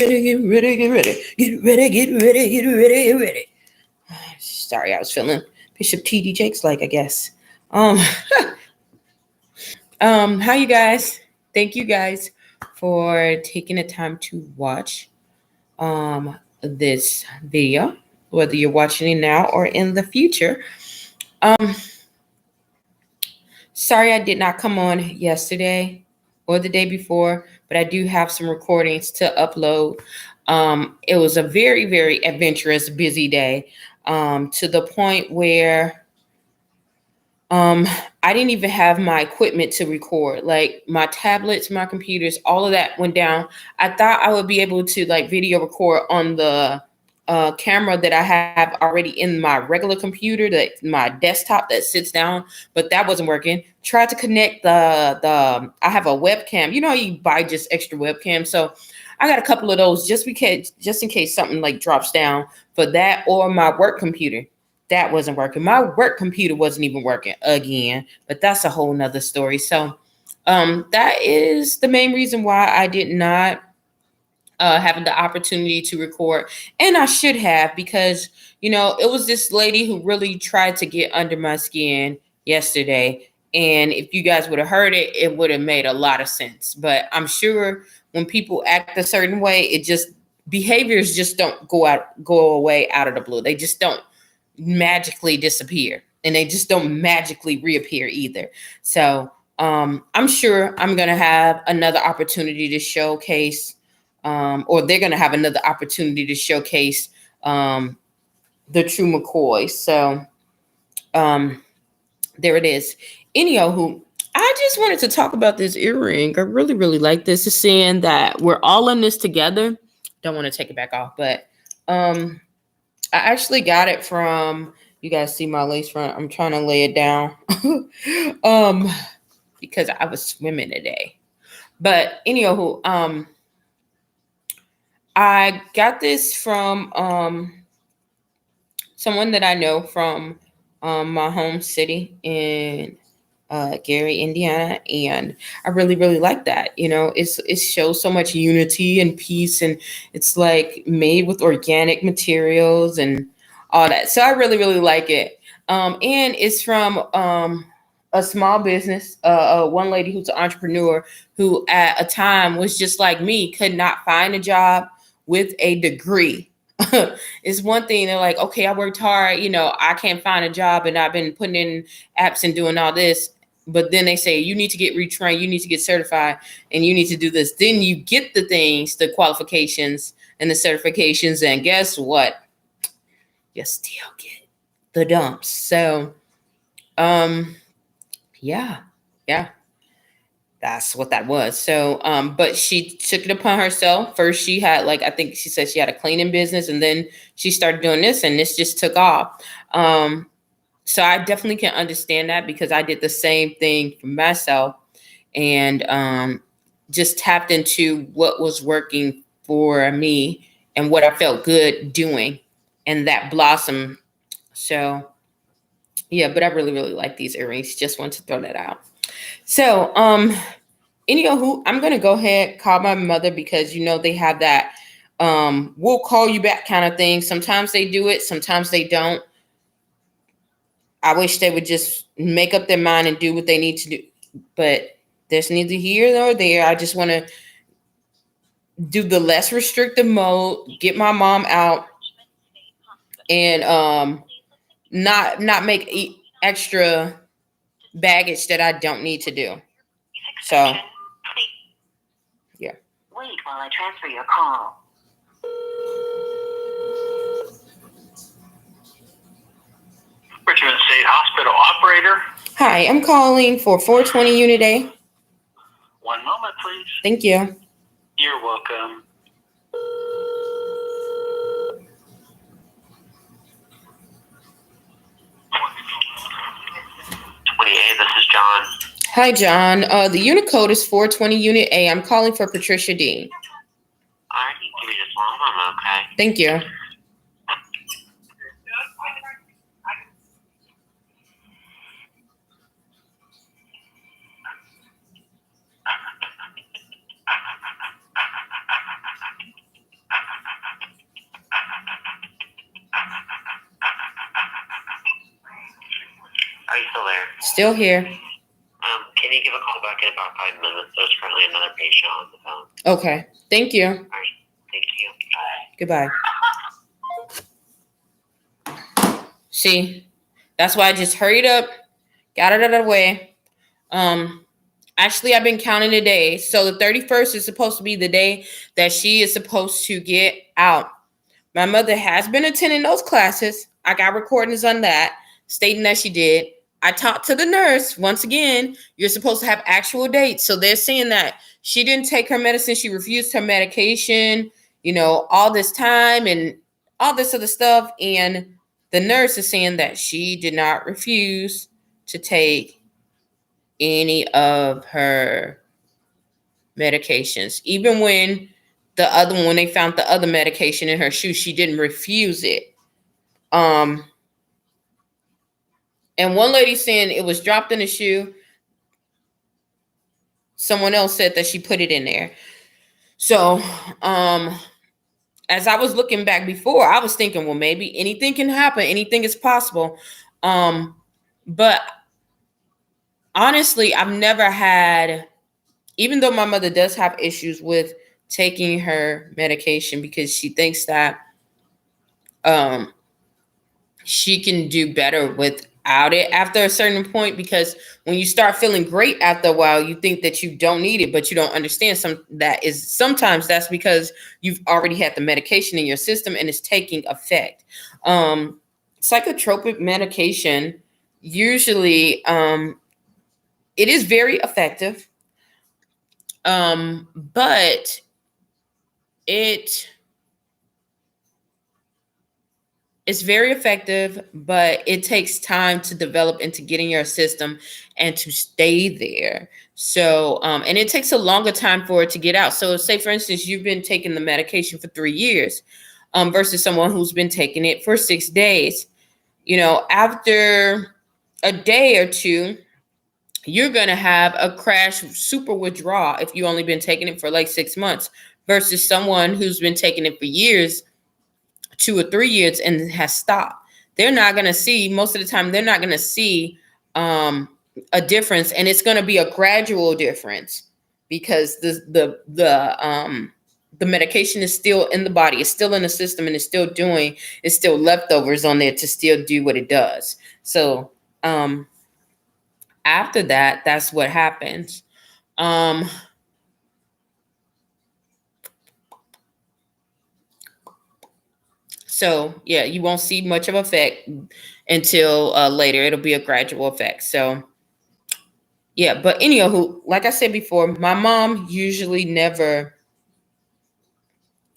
Get ready, get ready, get ready, get ready, get ready, get ready. Sorry, I was feeling Bishop T.D. Jakes like, I guess. Um, how you guys? Thank you guys for taking the time to watch this video, whether you're watching it now or in the future. Um, Sorry I did not come on yesterday or the day before, but I do have some recordings to upload. It was a very, very adventurous, busy day, to the point where um, I didn't even have my equipment to record. Like my tablets, my computers, all of that went down. I thought I would be able to like video record on the camera that I have already in my regular computer, that my desktop that sits down, but that wasn't working. Tried to connect the I have a webcam. You know, you buy just extra webcam, so I got a couple of those just in case something like drops down for that, or my work computer. That wasn't working. My work computer wasn't even working again, but that's a whole nother story. So that is the main reason why I did not having the opportunity to record. And I should have, because, it was this lady who really tried to get under my skin yesterday. And if you guys would have heard it, it would have made a lot of sense. But I'm sure when people act a certain way, behaviors just don't go away out of the blue. They just don't magically disappear, and they just don't magically reappear either. So I'm sure I'm going to have another opportunity to showcase, or they're going to have another opportunity to showcase the true McCoy. So there it is. Anywho, I just wanted to talk about this earring. I really, really like this. It's saying that we're all in this together. Don't want to take it back off, but I actually got it from, you guys see my lace front. I'm trying to lay it down because I was swimming today. But anywho, I got this from someone that I know from my home city in Gary, Indiana, and I really, really like that. It shows so much unity and peace, and it's like made with organic materials and all that. So I really, really like it. And it's from a small business, one lady who's an entrepreneur who at a time was just like me, could not find a job with a degree. It's one thing, they're like, okay, I worked hard, I can't find a job and I've been putting in apps and doing all this. But then they say, you need to get retrained, you need to get certified, and you need to do this. Then you get the things, the qualifications and the certifications, and guess what? You still get the dumps. So, yeah, that's what that was. So, but she took it upon herself. First, she had I think she said she had a cleaning business, and then she started doing this, and this just took off. So I definitely can understand that, because I did the same thing for myself, and just tapped into what was working for me and what I felt good doing, and that blossomed. So yeah, but I really, really like these earrings. Just want to throw that out. So anywho, I'm gonna go ahead, call my mother, because they have that we'll call you back kind of thing. Sometimes they do it, sometimes they don't. I wish they would just make up their mind and do what they need to do. But there's neither here nor there. I just want to do the less restrictive mode, get my mom out, and not make extra baggage that I don't need to do. So yeah. Wait while I transfer your call. Richmond State Hospital operator. Hi, I'm calling for 420 Unit A. One moment, please. Thank you. You're welcome. 28, this is John. Hi, John. The unit code is 420 Unit A. I'm calling for Patricia Dean. All right, give me just one moment, okay? Thank you. Still here. Can you give a call back in about 5 minutes? There's currently another patient on the phone. Okay. Thank you. All right. Thank you. Bye. Goodbye. See, that's why I just hurried up, got it out of the way. Actually, I've been counting the days. So the 31st is supposed to be the day that she is supposed to get out. My mother has been attending those classes. I got recordings on that, stating that she did. I talked to the nurse. Once again, you're supposed to have actual dates. So they're saying that she didn't take her medicine. She refused her medication, all this time and all this other stuff. And the nurse is saying that she did not refuse to take any of her medications. Even when they found the other medication in her shoe, she didn't refuse it. And one lady saying it was dropped in the shoe. Someone else said that she put it in there. So, as I was looking back before, I was thinking, well, maybe anything can happen. Anything is possible. But honestly, I've never had, even though my mother does have issues with taking her medication because she thinks that she can do better without it after a certain point, because when you start feeling great after a while, you think that you don't need it, but you don't understand sometimes that's because you've already had the medication in your system and it's taking effect. Psychotropic medication usually it is very effective, but it's very effective, but it takes time to develop and to get in your system and to stay there. So, and it takes a longer time for it to get out. So say, for instance, you've been taking the medication for 3 years, versus someone who's been taking it for 6 days. After a day or two, you're going to have a crash super withdrawal if you only been taking it for like 6 months, versus someone who's been taking it for years, 2 or 3 years, and has stopped. They're not going to see, most of the time, they're not going to see a difference, and it's going to be a gradual difference because the medication is still in the body, it's still in the system, and it's still leftovers on there to still do what it does. So after that, that's what happens. So yeah, you won't see much of effect until later. It'll be a gradual effect. So yeah, but anyhow, like I said before, my mom usually never,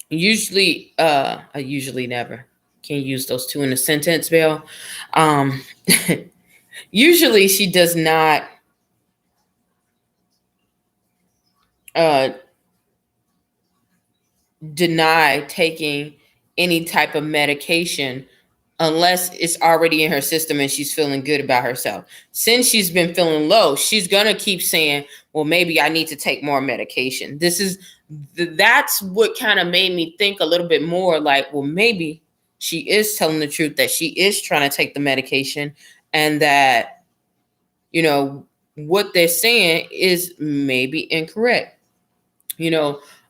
I usually never can't use those two in a sentence, Bill. Um, usually she does not uh deny taking any type of medication unless it's already in her system and she's feeling good about herself. Since she's been feeling low, she's going to keep saying, well, maybe I need to take more medication. That's what kind of made me think a little bit more like, well, maybe she is telling the truth, that she is trying to take the medication, and that, what they're saying is maybe incorrect.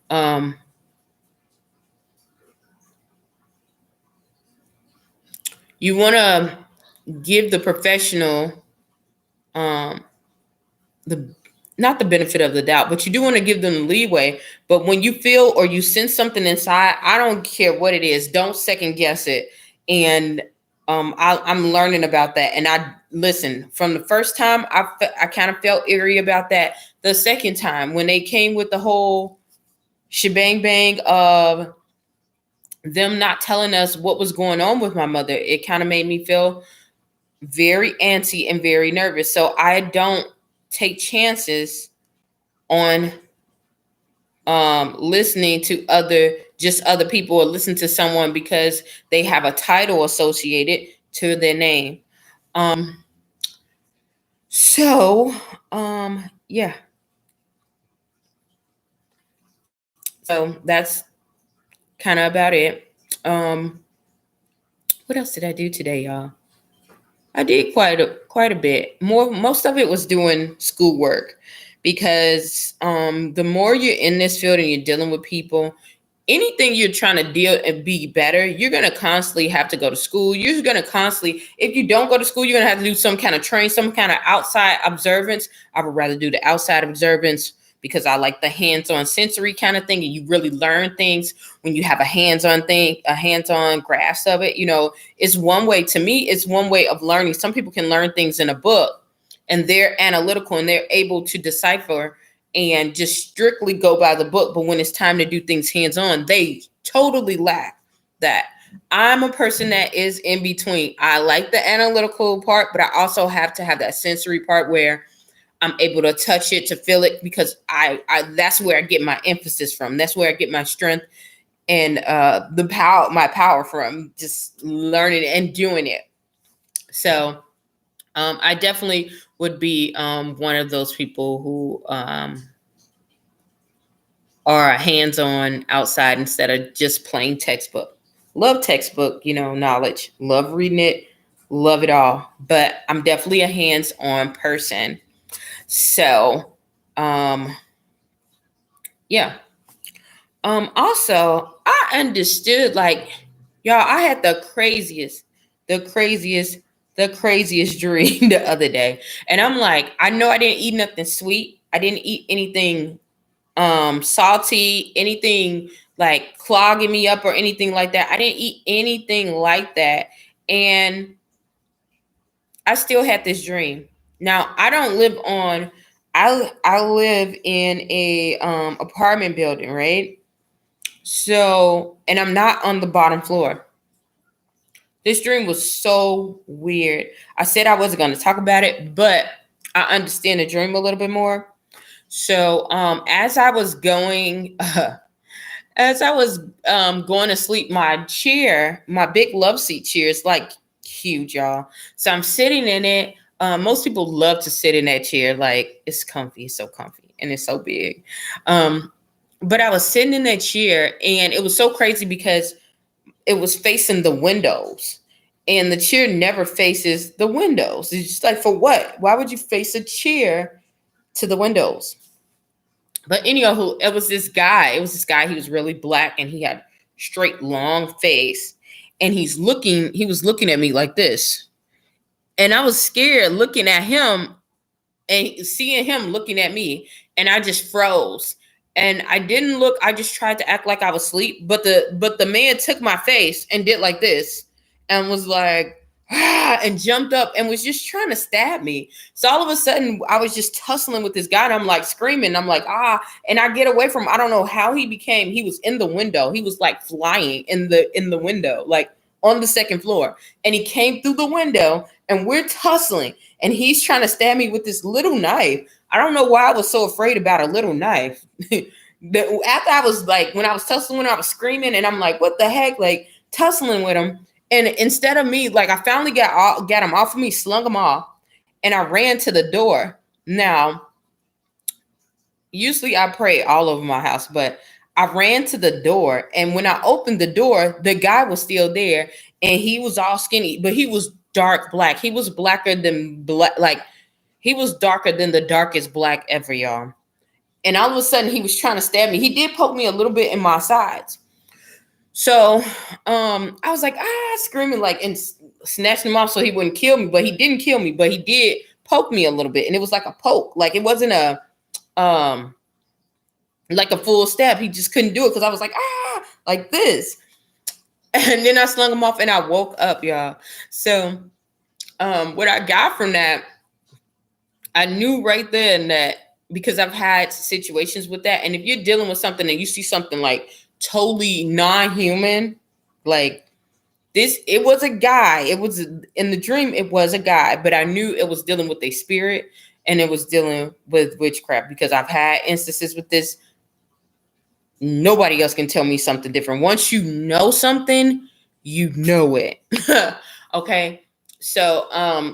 Um, you want to give the professional the not the benefit of the doubt, but you do want to give them leeway. But when you feel or you sense something inside, I don't care what it is, don't second guess it. And I'm learning about that. And I listen, from the first time, I kind of felt eerie about that. The second time, when they came with the whole shebang bang of them not telling us what was going on with my mother, it kind of made me feel very antsy and very nervous. So I don't take chances on listening to other people, or listen to someone because they have a title associated to their name. So yeah. So that's kind of about it. What else did I do today, y'all? I did quite a bit. Most of it was doing schoolwork because the more you're in this field and you're dealing with people, anything you're trying to deal and be better, you're gonna constantly have to go to school. You're gonna constantly, if you don't go to school, you're gonna have to do some kind of train, some kind of outside observance. I would rather do the outside observance because I like the hands-on sensory kind of thing, and you really learn things when you have a hands-on thing, a hands-on grasp of it. It's one way to me. It's one way of learning. Some people can learn things in a book, and they're analytical and they're able to decipher and just strictly go by the book. But when it's time to do things hands on, they totally lack that. I'm a person that is in between. I like the analytical part, but I also have to have that sensory part where I'm able to touch it, to feel it, because I that's where I get my emphasis from. That's where I get my strength and my power from, just learning and doing it. So I definitely would be one of those people who are hands-on outside instead of just plain textbook. Love textbook, knowledge. Love reading it. Love it all. But I'm definitely a hands-on person. So, yeah. Also, I understood, like, y'all, I had the craziest, the craziest dream the other day. And I'm like, I know I didn't eat nothing sweet. I didn't eat anything salty, anything like clogging me up or anything like that. I didn't eat anything like that. And I still had this dream. Now, I don't live on I live in a apartment building, right? So, and I'm not on the bottom floor. This dream was so weird. I said I wasn't going to talk about it, but I understand the dream a little bit more. So, as I was going to sleep, my chair, my big love seat chair, is like huge, y'all. So I'm sitting in it. Most people love to sit in that chair, like it's comfy, it's so comfy, and it's so big. But I was sitting in that chair, and it was so crazy because it was facing the windows, and the chair never faces the windows. It's just like, for what? Why would you face a chair to the windows? But anyhow, it was this guy. It was this guy. He was really black, and he had straight, long face. And he was looking at me like this. And I was scared looking at him and seeing him looking at me. And I just froze. And I didn't look. I just tried to act like I was asleep. But the man took my face and did like this and was like, and jumped up and was just trying to stab me. So all of a sudden, I was just tussling with this guy, and I'm like screaming. I'm like, and I get away from him. I don't know how he was in the window. He was like flying in the window, like on the second floor. And he came through the window, and we're tussling, and he's trying to stab me with this little knife. I don't know why I was so afraid about a little knife. After I was like, when I was tussling, when I was screaming, and I'm like, what the heck, like tussling with him. And instead of me, like, I finally got him off of me, slung him off, and I ran to the door. Now, usually I pray all over my house, but I ran to the door, and when I opened the door, the guy was still there, and he was all skinny, but he was dark black. He was blacker than black, like he was darker than the darkest black ever, y'all. And all of a sudden, he was trying to stab me. He did poke me a little bit in my sides. So I was like, screaming, like, and snatching him off so he wouldn't kill me. But he didn't kill me, but he did poke me a little bit. And it was like a poke. Like, it wasn't like a full stab. He just couldn't do it because I was like, like this. And then I slung him off and I woke up, y'all. So what I got from that, I knew right then that, because I've had situations with that. And if you're dealing with something and you see something like totally non-human, like this, it was a guy. It was in the dream, it was a guy, but I knew it was dealing with a spirit and it was dealing with witchcraft, because I've had instances with this. Nobody else can tell me something different. Once you know something, you know it. Okay. So,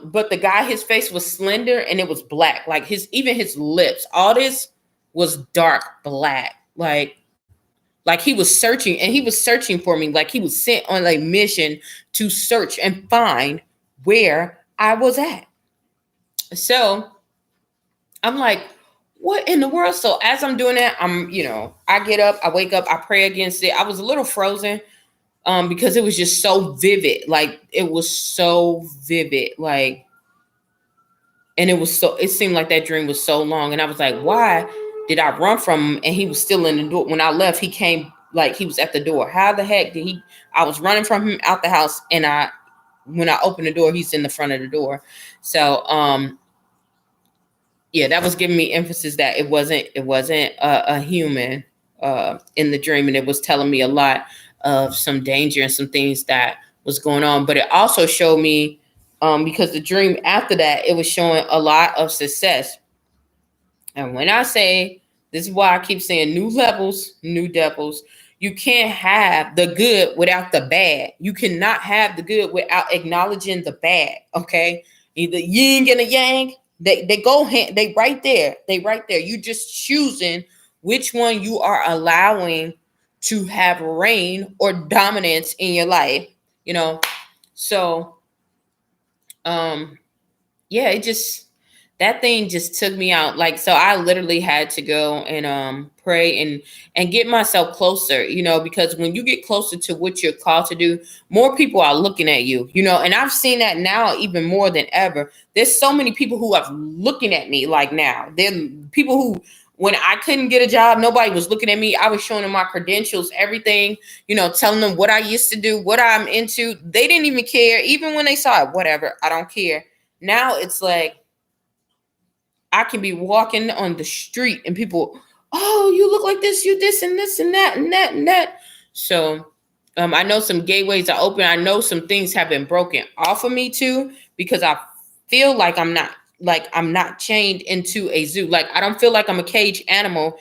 but the guy, his face was slender and it was black. Like even his lips, all this was dark black. Like he was searching, and he was searching for me. Like he was sent on a mission to search and find where I was at. So I'm like, what in the world? So as I'm doing that, I get up, I wake up, I pray against it. I was a little frozen because it was just so vivid. Like it was so vivid. Like, and it seemed like that dream was so long. And I was like, why did I run from him? And he was still in the door. When I left, he came, like he was at the door. How the heck did I was running from him out the house, and when I opened the door, he's in the front of the door. So, yeah, that was giving me emphasis that it wasn't a human in the dream, and it was telling me a lot of some danger and some things that was going on. But it also showed me, because the dream after that, it was showing a lot of success. And when I say, this is why I keep saying new levels, new devils. You can't have the good without the bad. You cannot have the good without acknowledging the bad. Okay, either yin and a yang. They go hand. They right there. They right there. You just choosing which one you are allowing to have reign or dominance in your life. You know. So, yeah, it just, that thing just took me out. Like, so I literally had to go and pray and get myself closer, because when you get closer to what you're called to do, more people are looking at you, and I've seen that now even more than ever. There's so many people who are looking at me. Like, now there people who, when I couldn't get a job, nobody was looking at me. I was showing them my credentials, everything, telling them what I used to do, what I'm into. They didn't even care. Even when they saw it, whatever, I don't care. Now it's like I can be walking on the street and people, oh, you look like this, you this and this and that and that and that. So I know some gateways are open. I know some things have been broken off of me too, because I feel like I'm not chained into a zoo. Like, I don't feel like I'm a caged animal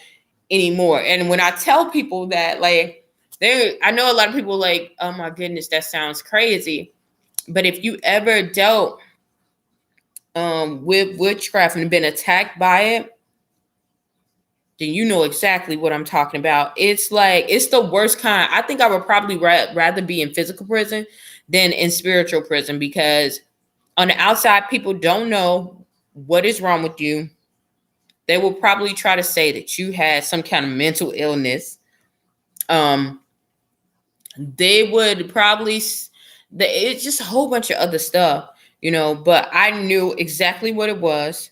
anymore. And when I tell people that, like, I know a lot of people like, oh my goodness, that sounds crazy. But if you ever dealt with witchcraft and been attacked by it, then you know exactly what I'm talking about. It's like, it's the worst kind. I think I would probably rather be in physical prison than in spiritual prison, because on the outside, people don't know what is wrong with you. They will probably try to say that you had some kind of mental illness. They would probably, it's just a whole bunch of other stuff, but I knew exactly what it was.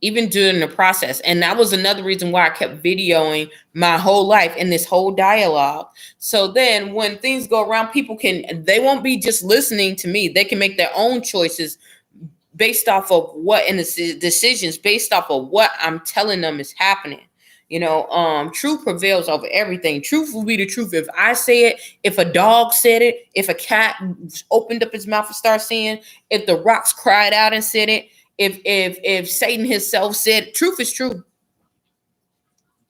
Even during the process. And that was another reason why I kept videoing my whole life in this whole dialogue. So then when things go around, they won't be just listening to me. They can make their own choices based off of decisions based off of what I'm telling them is happening. Truth prevails over everything. Truth will be the truth. If I say it, if a dog said it, if a cat opened up his mouth and started saying, if the rocks cried out and said it, if Satan himself said, truth is true.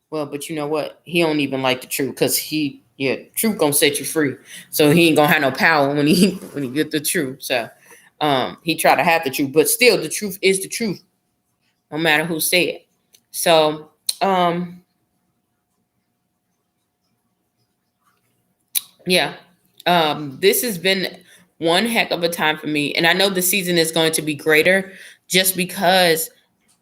Well, but you know what? He don't even like the truth, because truth gonna set you free. So he ain't gonna have no power when he get the truth. So he try to have the truth, but still the truth is the truth, no matter who say it. So yeah, this has been one heck of a time for me, and I know the season is going to be greater, just because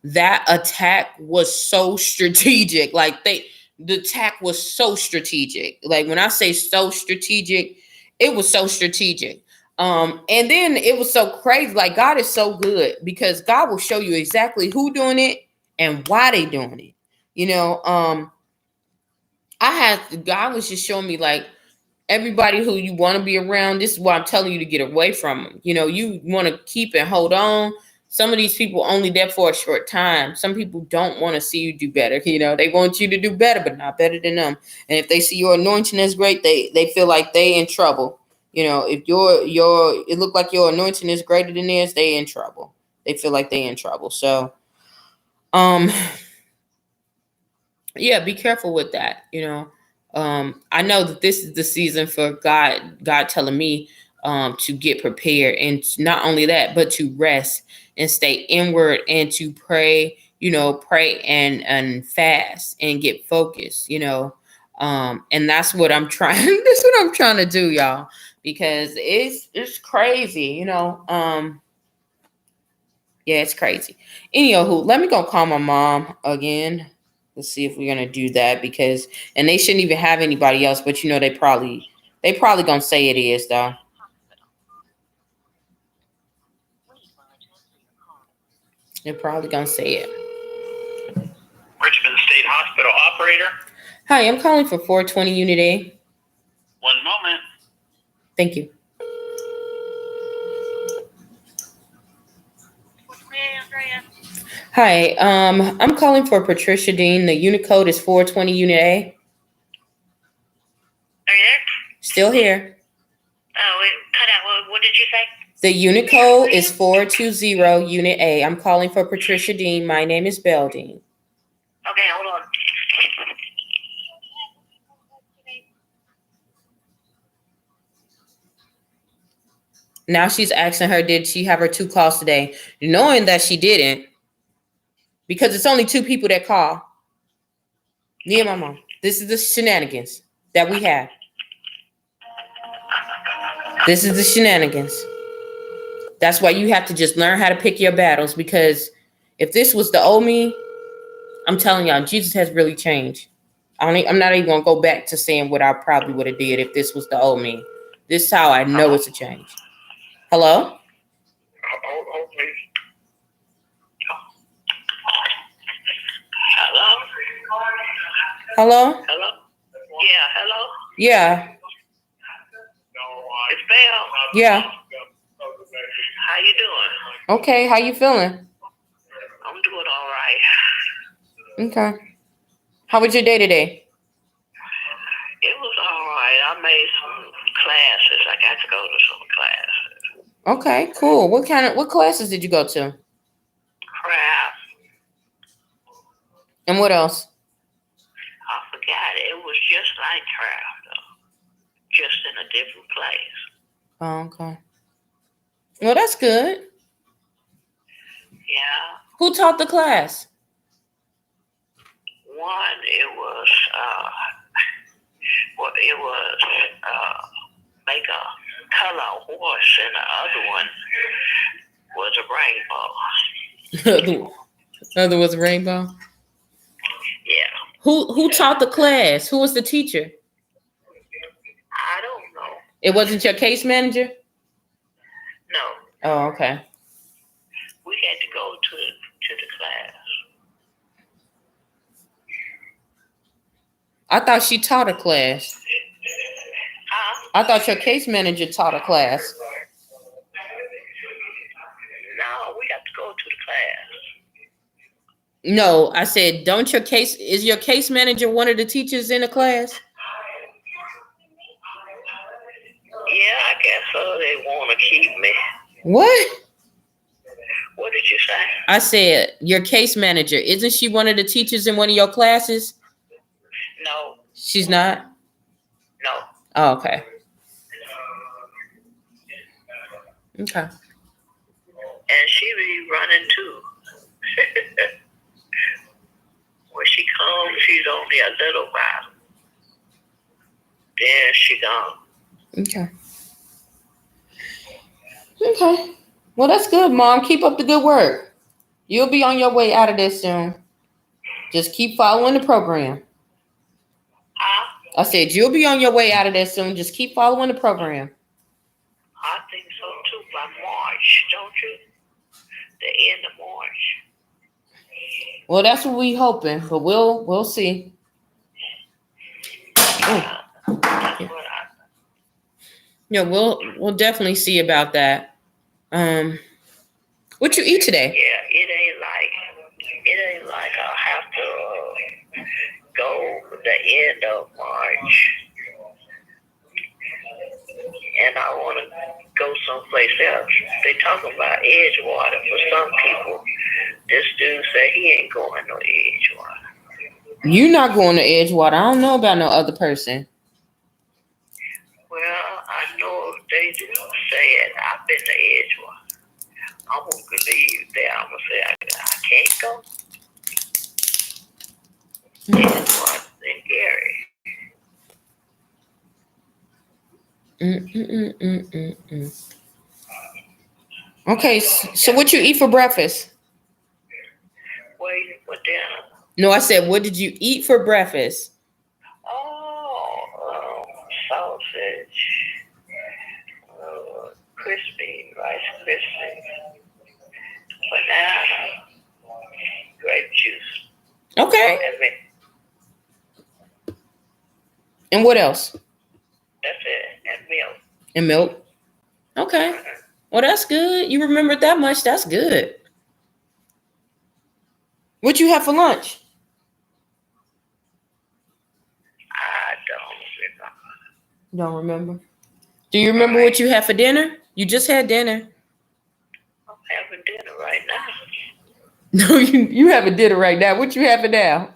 that attack was so strategic. Like, the attack was so strategic. Like, when I say so strategic, it was so strategic. And then it was so crazy. Like, God is so good, because God will show you exactly who doing it and why they doing it. God was just showing me, like, everybody who you want to be around, this is why I'm telling you to get away from them. You want to keep and hold on. Some of these people only there for a short time. Some people don't want to see you do better. They want you to do better, but not better than them. And if they see your anointing is great, they feel like they in trouble. If it look like your anointing is greater than theirs, they in trouble. They feel like they in trouble. So, yeah, be careful with that. I know that this is the season for God telling me to get prepared, and not only that, but to rest and stay inward, and to pray, pray and fast and get focused, and that's what I'm trying. That's what I'm trying to do, y'all. because it's crazy, yeah, it's crazy. Anywho, let me go call my mom again. Let's see if we're gonna do that and they shouldn't even have anybody else, but they probably gonna say it is though. They're probably gonna say it. Richmond State Hospital operator. Hi, I'm calling for 420 Unit A. One moment. Thank you. Hi, I'm calling for Patricia Dean. The unit code is 420 Unit A. Are you there? Still here. Oh, it cut out. What did you say? The unit code is 420 Unit A. I'm calling for Patricia Dean. My name is Belle Dean. Okay, hold on. Now she's asking her, did she have her 2 calls today? Knowing that she didn't, because it's only 2 people that call. Me and my mom. This is the shenanigans that we have. This is the shenanigans. That's why you have to just learn how to pick your battles, because if this was the old me, I'm telling y'all, Jesus has really changed. I'm not even going to go back to saying what I probably would have did if this was the old me. This is how I know it's a change. Hello? Hold, please. Hello? Hello? Hello? Yeah, hello? Yeah. It's Belle. Yeah. How you doing? Okay, how you feeling? I'm doing all right. Okay. How was your day today? It was all right. I made some classes. I got to go to some classes. Okay, cool. What classes did you go to? Craft. And what else? I forgot. It was just like craft, though. Just in a different place. Oh, okay. Well, that's good. Yeah. Who taught the class? One, it was make a color horse, and the other one was a rainbow. The other was Rainbow. Yeah. Who taught the class? Who was the teacher? I don't know. It wasn't your case manager? No. Oh, okay. We had to go to the class. I thought she taught a class. Huh? I thought your case manager taught a class. No, we got to go to the class. No, I said, is your case manager one of the teachers in the class? Yeah, I guess so. They want to keep me. What? What did you say? I said, your case manager, isn't she one of the teachers in one of your classes? No. She's not? No. Oh, okay. Okay. And she be running too. When she comes, she's only a little while. Then she gone. Okay. Okay. Well, that's good, Mom. Keep up the good work. You'll be on your way out of this soon. Just keep following the program. Huh? I said, you'll be on your way out of this soon. Just keep following the program. I think so too. By March, don't you? The end of March. Well, that's what we hoping, but we'll see. That's what Yeah, we'll definitely see about that. What you eat today? Yeah, it ain't like I have to go the end of March, and I want to go someplace else. They talking about Edgewater for some people. This dude said he ain't going no Edgewater. You not going to Edgewater. I don't know about no other person. Well, I know they do say it. I've been to Edgewater. I'm going to leave there. I'm going to say I can't go. Edgewater and Gary. Mm, mm, mm, mm, mm, mm. Okay, so what you eat for breakfast? Waiting for dinner. No, I said, what did you eat for breakfast? Oh, sausage, crispy, rice crispy, banana, grape juice, Okay. and And what else? that's it, and milk. And milk. Okay. Mhm. Well, that's good. You remembered that much. That's good. What you have for lunch? I don't remember. Don't remember. Do you remember what Right. you had for dinner? You just had dinner. I'm having dinner right now. No, you having dinner right now. What you having now?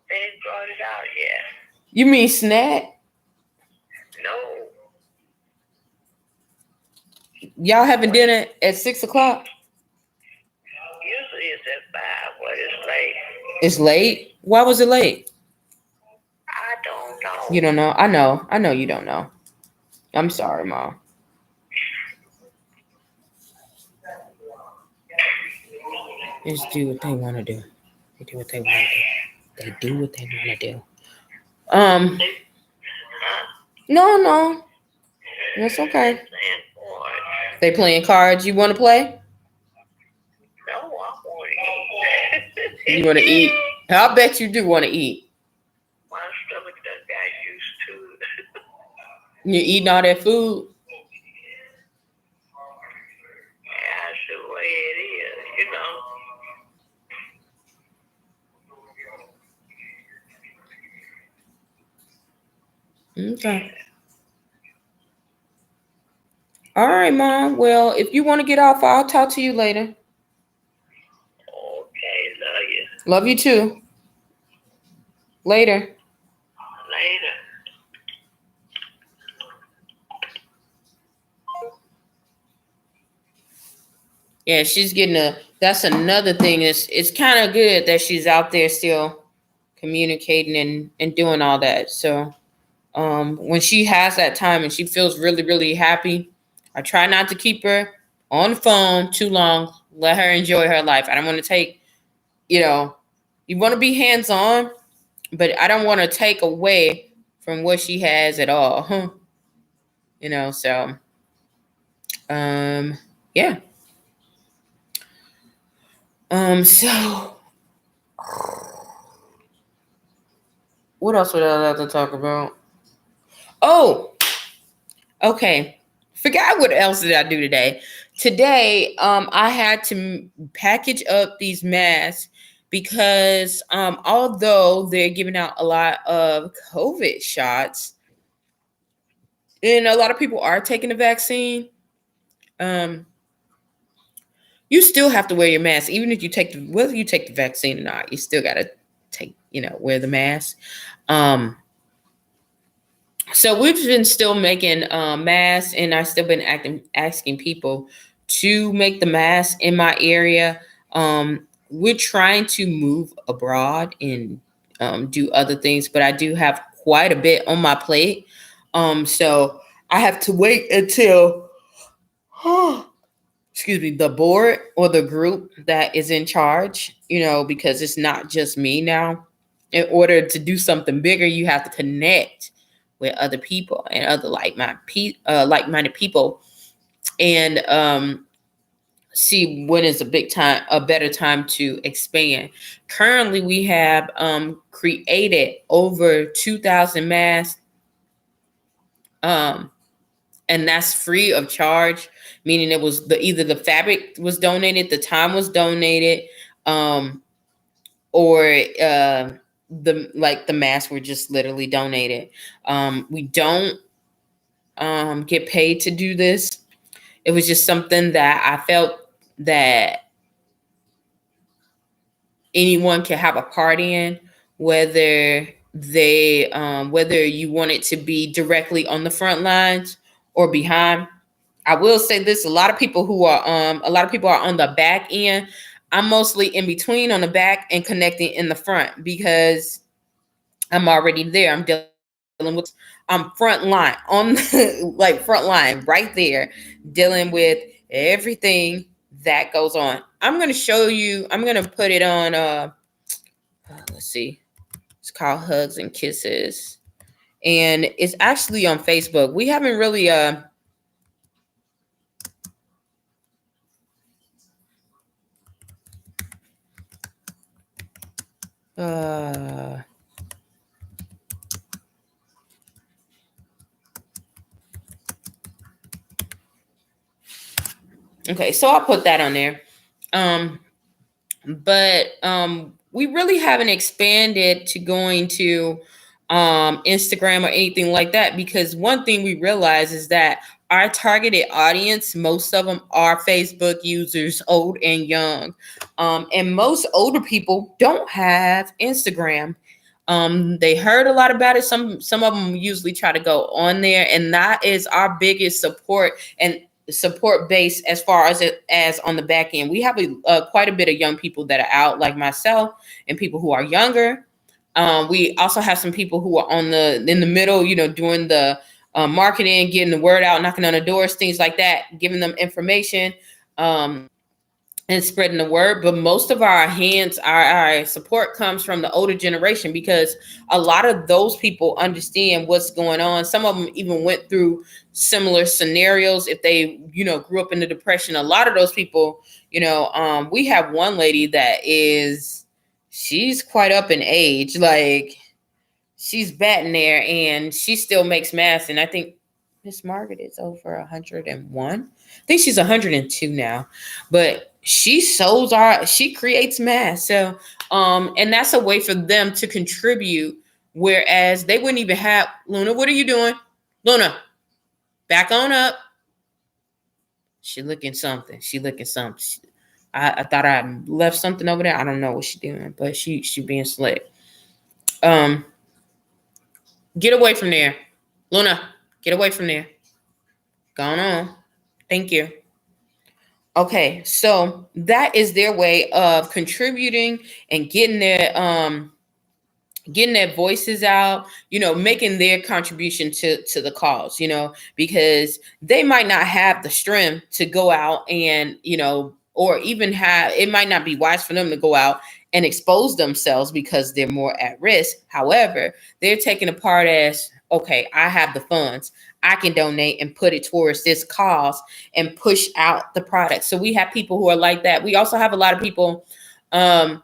They ain't brought it out yet. You mean snack? No. Y'all having What? dinner at 6 o'clock? Usually it's at 5, but it's late. It's late. Why was it late? I don't You know. don't know. I know. I know you don't know. I'm sorry, Mom. Just do what they want to do. They do what they want to do. They do what they want to do. Um, Huh? no, no, that's okay. They playing board. They playing cards. You want to play? No, I want to You eat. want to eat? I bet you do want to eat. My stomach done got used to it. You eating all that food? That's the way it is. Okay. All right, Mom. Well, if you want to get off, I'll talk to you later. Okay, love you. Love you too. Later. Later. Yeah, she's getting a. That's another thing. It's kind of good that she's out there still communicating and doing all that. So when she has that time and she feels really, really happy, I try not to keep her on the phone too long. Let her enjoy her life. I don't want to take, you know, you want to be hands on, but I don't want to take away from what she has at all. So um, yeah. So what else would I like to talk about? Oh, okay. Forgot what else did I do today. Today, I had to package up these masks because although they're giving out a lot of COVID shots and a lot of people are taking the vaccine, um, you still have to wear your mask, even if you take whether you take the vaccine or not. You still gotta wear the mask. Um, So we've been still making masks, and I've still been asking people to make the masks in my area. We're trying to move abroad and do other things, but I do have quite a bit on my plate. So I have to wait until excuse me, the board or the group that is in charge, because it's not just me now. In order to do something bigger, you have to connect with other people and other like-minded people, and see when is a better time to expand. Currently, we have created over 2,000 masks, um, and that's free of charge, meaning it was either the fabric was donated, the time was donated, um, or the masks were just literally donated. We don't get paid to do this. It was just something that I felt that anyone can have a part in, whether you want it to be directly on the front lines or behind. I will say this: a lot of people are on the back end. I'm mostly in between on the back and connecting in the front because I'm already there. I'm dealing with I'm front line on like front line right there dealing with everything that goes on. I'm going to show you, I'm going to put it on let's see. It's called Hugs and Kisses, and it's actually on Facebook. We haven't really uh okay, so I'll put that on there. Um but we really haven't expanded to going to Instagram or anything like that, because one thing we realize is that our targeted audience, most of them are Facebook users, old and young, and most older people don't have Instagram. They heard a lot about it. Some of them usually try to go on there, and that is our biggest support and support base as far as on the back end. We have quite a bit of young people that are out, like myself, and people who are younger. We also have some people who are in the middle, doing the marketing, getting the word out, knocking on the doors, things like that, giving them information. And spreading the word. But most of our support comes from the older generation, because a lot of those people understand what's going on. Some of them even went through similar scenarios. If they, grew up in the depression, a lot of those people, we have one lady she's quite up in age. Like, she's batting there, and she still makes masks. And I think Miss Margaret is over 101. I think she's 102 now, but she creates masks. So, and that's a way for them to contribute. Whereas they wouldn't even have, Luna, what are you doing? Luna, back on up. She looking something. I thought I left something over there. I don't know what she's doing, but she being slick. Get away from there. Luna, get away from there. Going on. Thank you. Okay, so that is their way of contributing and getting their voices out, making their contribution to the cause, because they might not have the strength to go out and, or even it might not be wise for them to go out and expose themselves because they're more at risk. However, they're taking a part as, okay, I have the funds. I can donate and put it towards this cause and push out the product. So we have people who are like that. We also have a lot of people who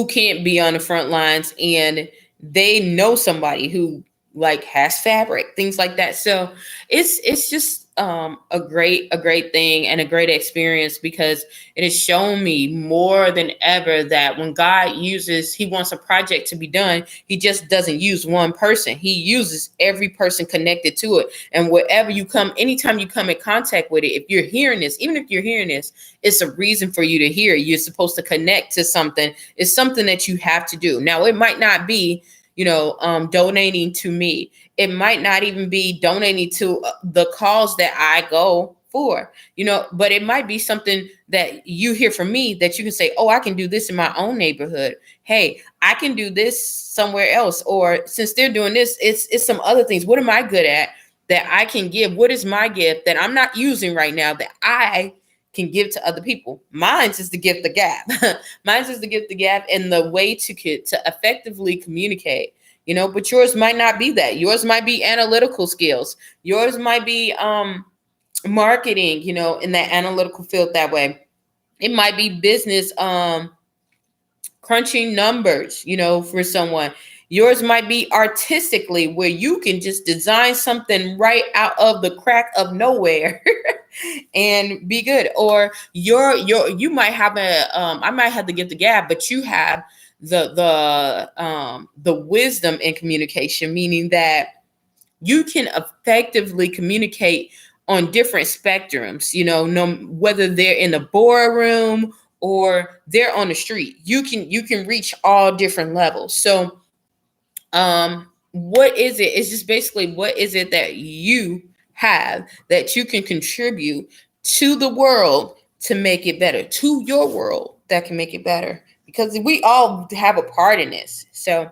can't be on the front lines, and they know somebody who like has fabric, things like that. So it's just a great thing and a great experience, because it has shown me more than ever that when God he wants a project to be done, he just doesn't use one person. He uses every person connected to it. And anytime you come in contact with it, if you're hearing this, even if you're hearing this, it's a reason for you to hear. You're supposed to connect to something. It's something that you have to do. Now, it might not be, donating to me. It might not even be donating to the cause that I go for, but it might be something that you hear from me that you can say, oh, I can do this in my own neighborhood. Hey, I can do this somewhere else. Or since they're doing this, it's some other things. What am I good at that I can give? What is my gift that I'm not using right now that I can give to other people? Mine's is to give the gap. Mine's is to give the gap, and the way to effectively communicate, but yours might not be that. Yours might be analytical skills. Yours might be marketing, in that analytical field that way. It might be business, crunching numbers, for someone. Yours might be artistically, where you can just design something right out of the crack of nowhere and be good. Or you might have I might have to give the gab, but you have the wisdom in communication, meaning that you can effectively communicate on different spectrums, whether they're in a boardroom or they're on the street. You can reach all different levels. So what is it? It's just basically, what is it that you have that you can contribute to the world to make it better, to your world that can make it better? because we all have a part in this. So,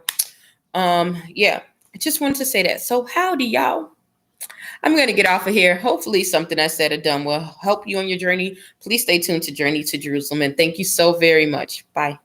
yeah, I just wanted to say that. So, howdy, y'all. I'm going to get off of here. Hopefully, something I said or done will help you on your journey. Please stay tuned to Journey to Jerusalem. And thank you so very much. Bye.